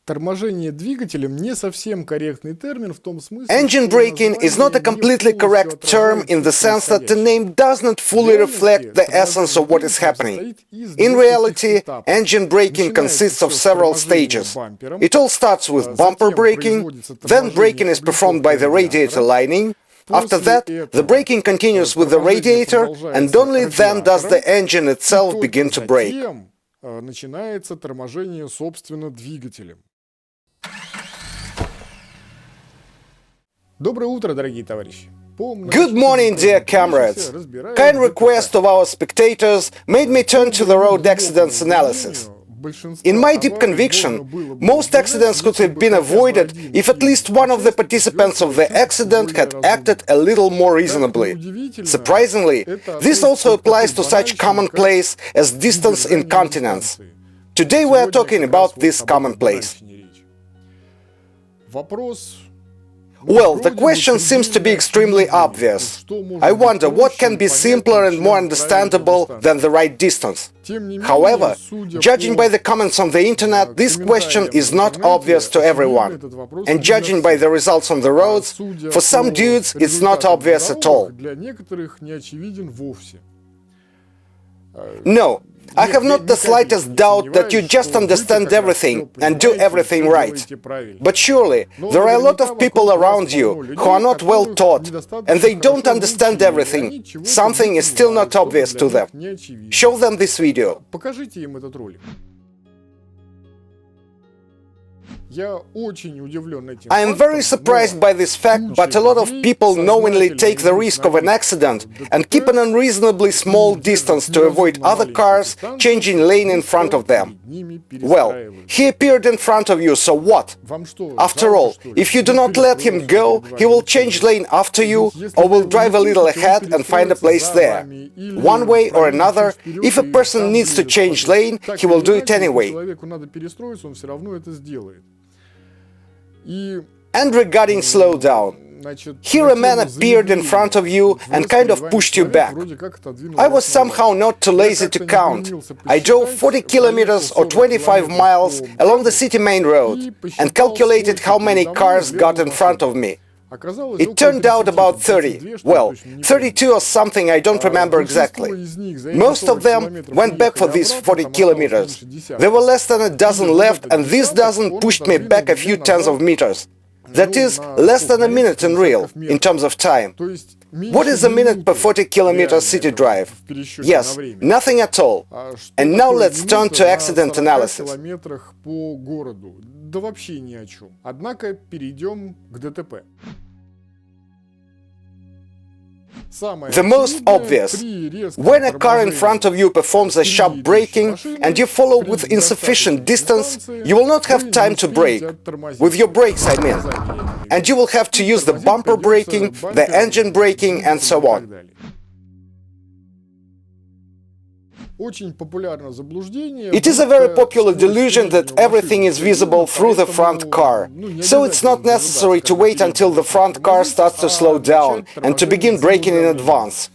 Торможение двигателем не совсем корректный термин в том смысле, Engine braking is not a completely correct term in the sense that the name does not fully reflect the essence of what is happening. In reality, engine braking consists of several stages. It all starts with bumper braking, then braking is performed by the radiator lining. After that, the braking continues with the radiator, and only then does the engine itself begin to brake. Начинается торможение, собственно, двигателем. Доброе утро, дорогие товарищи. Good morning, dear comrades. Kind request of our spectators made me turn to the road accidents analysis. In my deep conviction, most accidents could have been avoided if at least one of the participants of the accident had acted a little more reasonably. Surprisingly, this also applies to such commonplace as distance incontinence. Today we are talking about this commonplace. Well, the question seems to be extremely obvious. I wonder what can be simpler and more understandable than the right distance. However, judging by the comments on the internet, this question is not obvious to everyone. And judging by the results on the roads, for some dudes it's not obvious at all. No, I have not the slightest doubt that you just understand everything and do everything right. But surely, there are a lot of people around you who are not well taught, and they don't understand everything. Something is still not obvious to them. Show them this video. I am very surprised by this fact, but a lot of people knowingly take the risk of an accident and keep an unreasonably small distance to avoid other cars changing lane in front of them. Well, he appeared in front of you, so what? After all, if you do not let him go, he will change lane after you or will drive a little ahead and find a place there. One way or another, if a person needs to change lane, he will do it anyway. And regarding slowdown, here a man appeared in front of you and kind of pushed you back. I was somehow not too lazy to count. I drove 40 kilometers or 25 miles along the city main road and calculated how many cars got in front of me. It turned out about 30, well, 32 or something, I don't remember exactly. Most of them went back for these 40 kilometers. There were less than a dozen left, and this dozen pushed me back a few tens of meters. That is, less than a minute in real, in terms of time. What is a minute per 40-kilometer city drive? Yes, nothing at all. And now let's turn to accident analysis. Да вообще ни о чем. Однако перейдем к ДТП. The most obvious. When a car in front of you performs a sharp braking and you follow with insufficient distance, you will not have time to brake. With your brakes, I mean. And you will have to use the bumper braking, the engine braking, and so on. It is a very popular delusion that everything is visible through the front car, so it's not necessary to wait until the front car starts to slow down and to begin braking in advance.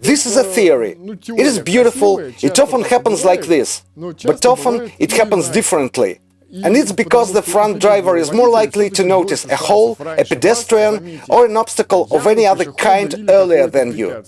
This is a theory. It is beautiful, it often happens like this, but often it happens differently. And it's because the front driver is more likely to notice a hole, a pedestrian, or an obstacle of any other kind earlier than you.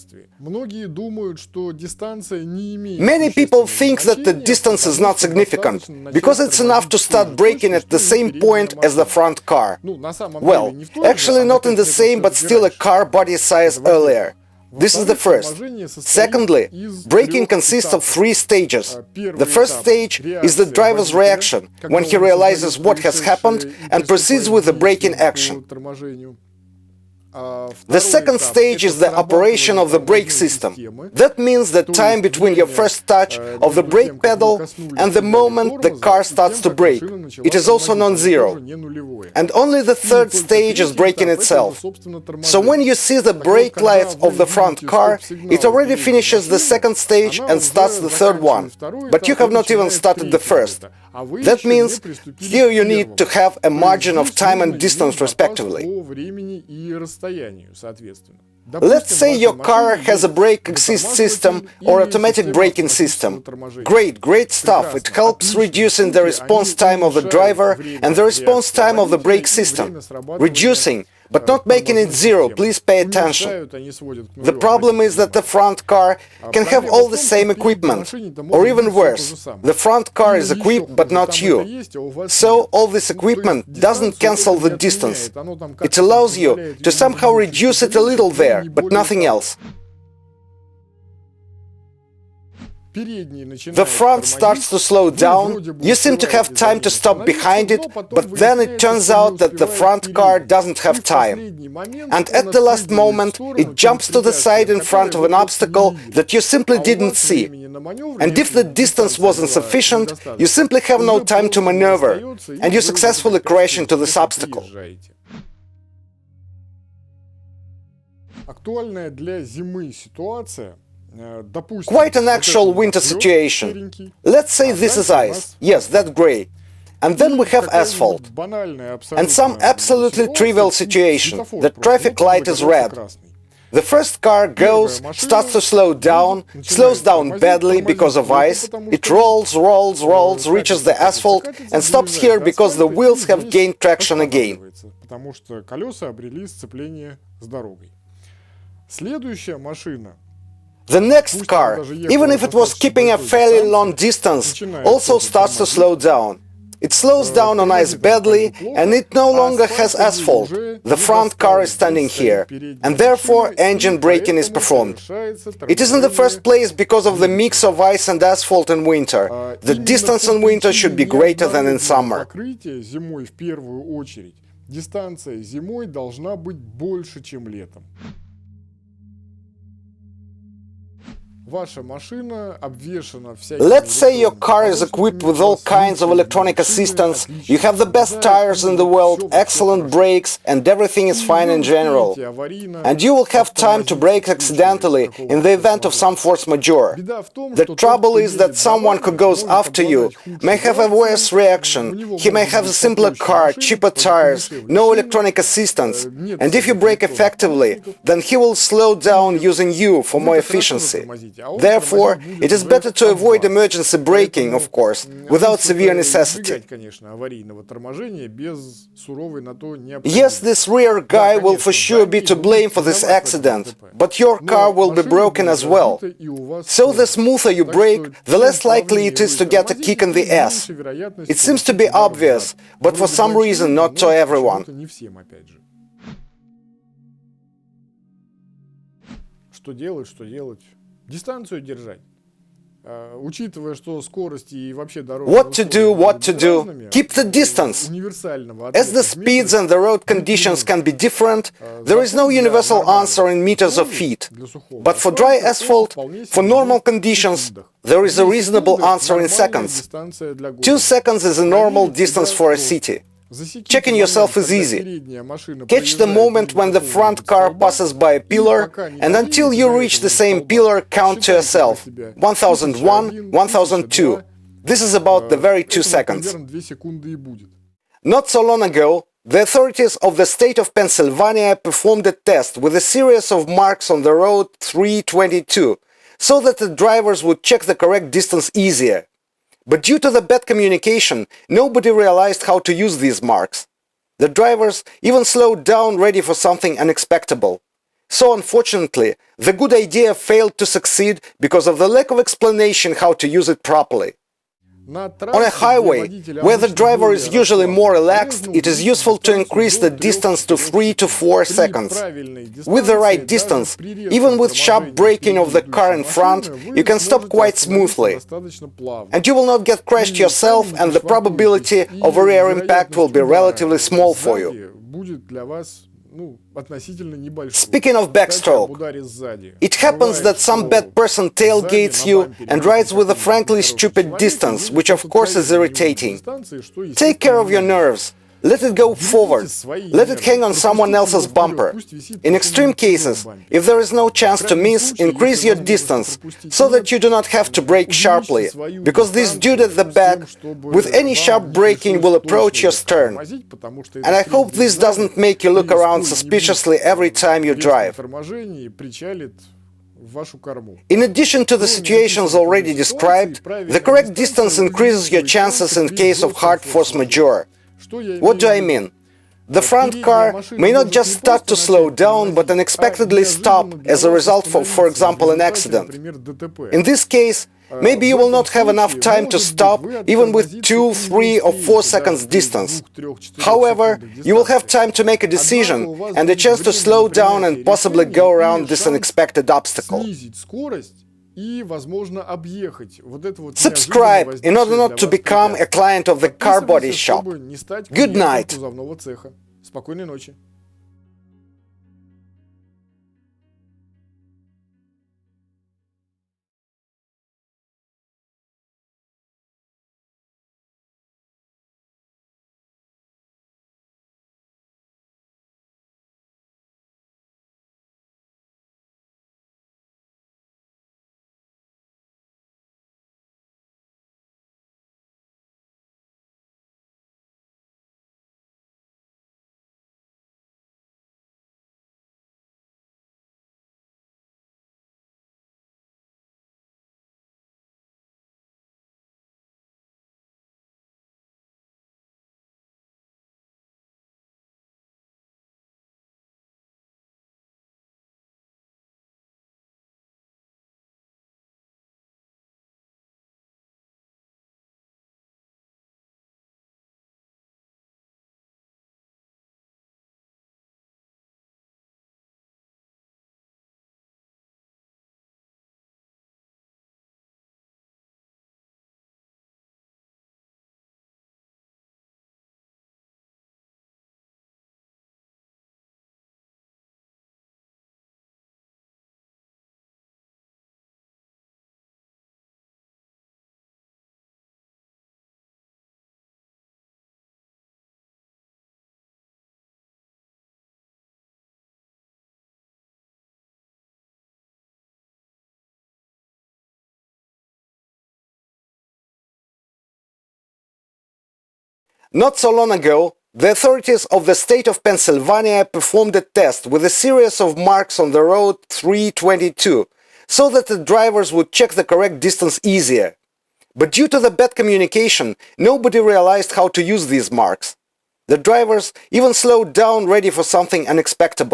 Many people think that the distance is not significant, because it's enough to start braking at the same point as the front car. Well, actually not in the same, but still a car body size earlier. This is the first. Secondly, braking consists of 3 stages. The first stage is the driver's reaction, when he realizes what has happened and proceeds with the braking action. The second stage is the operation of the brake system. That means the time between your first touch of the brake pedal and the moment the car starts to brake. It is also non-zero. And only the third stage is braking itself. So when you see the brake lights of the front car, it already finishes the second stage and starts the third one. But you have not even started the first. That means here you need to have a margin of time and distance respectively. Let's say your car has a brake assist system or automatic braking system. Great stuff. It helps reducing the response time of the driver and the response time of the brake system. Reducing, but not making it zero, please pay attention. The problem is that the front car can have all the same equipment, or even worse, the front car is equipped but not you. So all this equipment doesn't cancel the distance. It allows you to somehow reduce it a little there, but nothing else. The front starts to slow down, you seem to have time to stop behind it, but then it turns out that the front car doesn't have time. And at the last moment, it jumps to the side in front of an obstacle that you simply didn't see. And if the distance wasn't sufficient, you simply have no time to maneuver, and you successfully crash into this obstacle. Quite an actual winter situation. Let's say this is ice. Yes, that's gray. And then we have asphalt. And some absolutely trivial situation. The traffic light is red. The first car goes, starts to slow down, slows down badly because of ice. It rolls, reaches the asphalt and stops here because the wheels have gained traction again. The next car, even if it was keeping a fairly long distance, also starts to slow down. It slows down on ice badly, and it no longer has asphalt. The front car is standing here, and therefore engine braking is performed. It is in the first place because of the mix of ice and asphalt in winter. The distance in winter should be greater than in summer. Дистанция зимой должна быть больше, чем летом. Let's say your car is equipped with all kinds of electronic assistance, you have the best tires in the world, excellent brakes, and everything is fine in general. And you will have time to brake accidentally in the event of some force majeure. The trouble is that someone who goes after you may have a worse reaction. He may have a simpler car, cheaper tires, no electronic assistance. And if you brake effectively, then he will slow down using you for more efficiency. Therefore, it is better to avoid emergency braking, of course, without severe necessity. Yes, this rear guy will for sure be to blame for this accident, but your car will be broken as well. So the smoother you brake, the less likely it is to get a kick in the ass. It seems to be obvious, but for some reason not to everyone. Что делать? Дистанцию держать. Учитывая, что скорости и вообще дорога... What to do? Keep the distance. As the speeds and the road conditions can be different, there is no universal answer in meters of feet. But for dry asphalt, for normal conditions, there is a reasonable answer in seconds. 2 seconds is a normal distance for a city. Checking yourself is easy. Catch the moment when the front car passes by a pillar, and until you reach the same pillar, count to yourself. 1001, 1002. This is about the very 2 seconds. Not so long ago, the authorities of the state of Pennsylvania performed a test with a series of marks on the road 322, so that the drivers would check the correct distance easier. But due to the bad communication, nobody realized how to use these marks. The drivers even slowed down ready for something unexpected. So unfortunately, the good idea failed to succeed because of the lack of explanation how to use it properly. On a highway, where the driver is usually more relaxed, it is useful to increase the distance to 3 to 4 seconds. With the right distance, even with sharp braking of the car in front, you can stop quite smoothly. And you will not get crashed yourself, and the probability of a rear impact will be relatively small for you. Speaking of backstroke, it happens that some bad person tailgates you and rides with a frankly stupid distance, which of course is irritating. Take care of your nerves. let it go forward. Let it hang on someone else's bumper. In extreme cases, if there is no chance to miss, increase your distance, so that you do not have to brake sharply, because this dude at the back, with any sharp braking, will approach your stern. And I hope this doesn't make you look around suspiciously every time you drive. In addition to the situations already described, the correct distance increases your chances in case of hard force majeure. What do I mean? The front car may not just start to slow down, but unexpectedly stop as a result of, for example, an accident. In this case, maybe you will not have enough time to stop, even with 2, 3 or 4 seconds distance. However, you will have time to make a decision and a chance to slow down and possibly go around this unexpected obstacle. Subscribe in order not to become a client of the car body shop. Good night. Спокойной ночи. Not so long ago, the authorities of the state of Pennsylvania performed a test with a series of marks on the road 322, so that the drivers would check the correct distance easier. But due to the bad communication, nobody realized how to use these marks. The drivers even slowed down ready for something unexpected.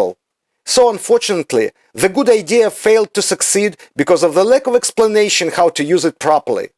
So unfortunately, the good idea failed to succeed because of the lack of explanation how to use it properly.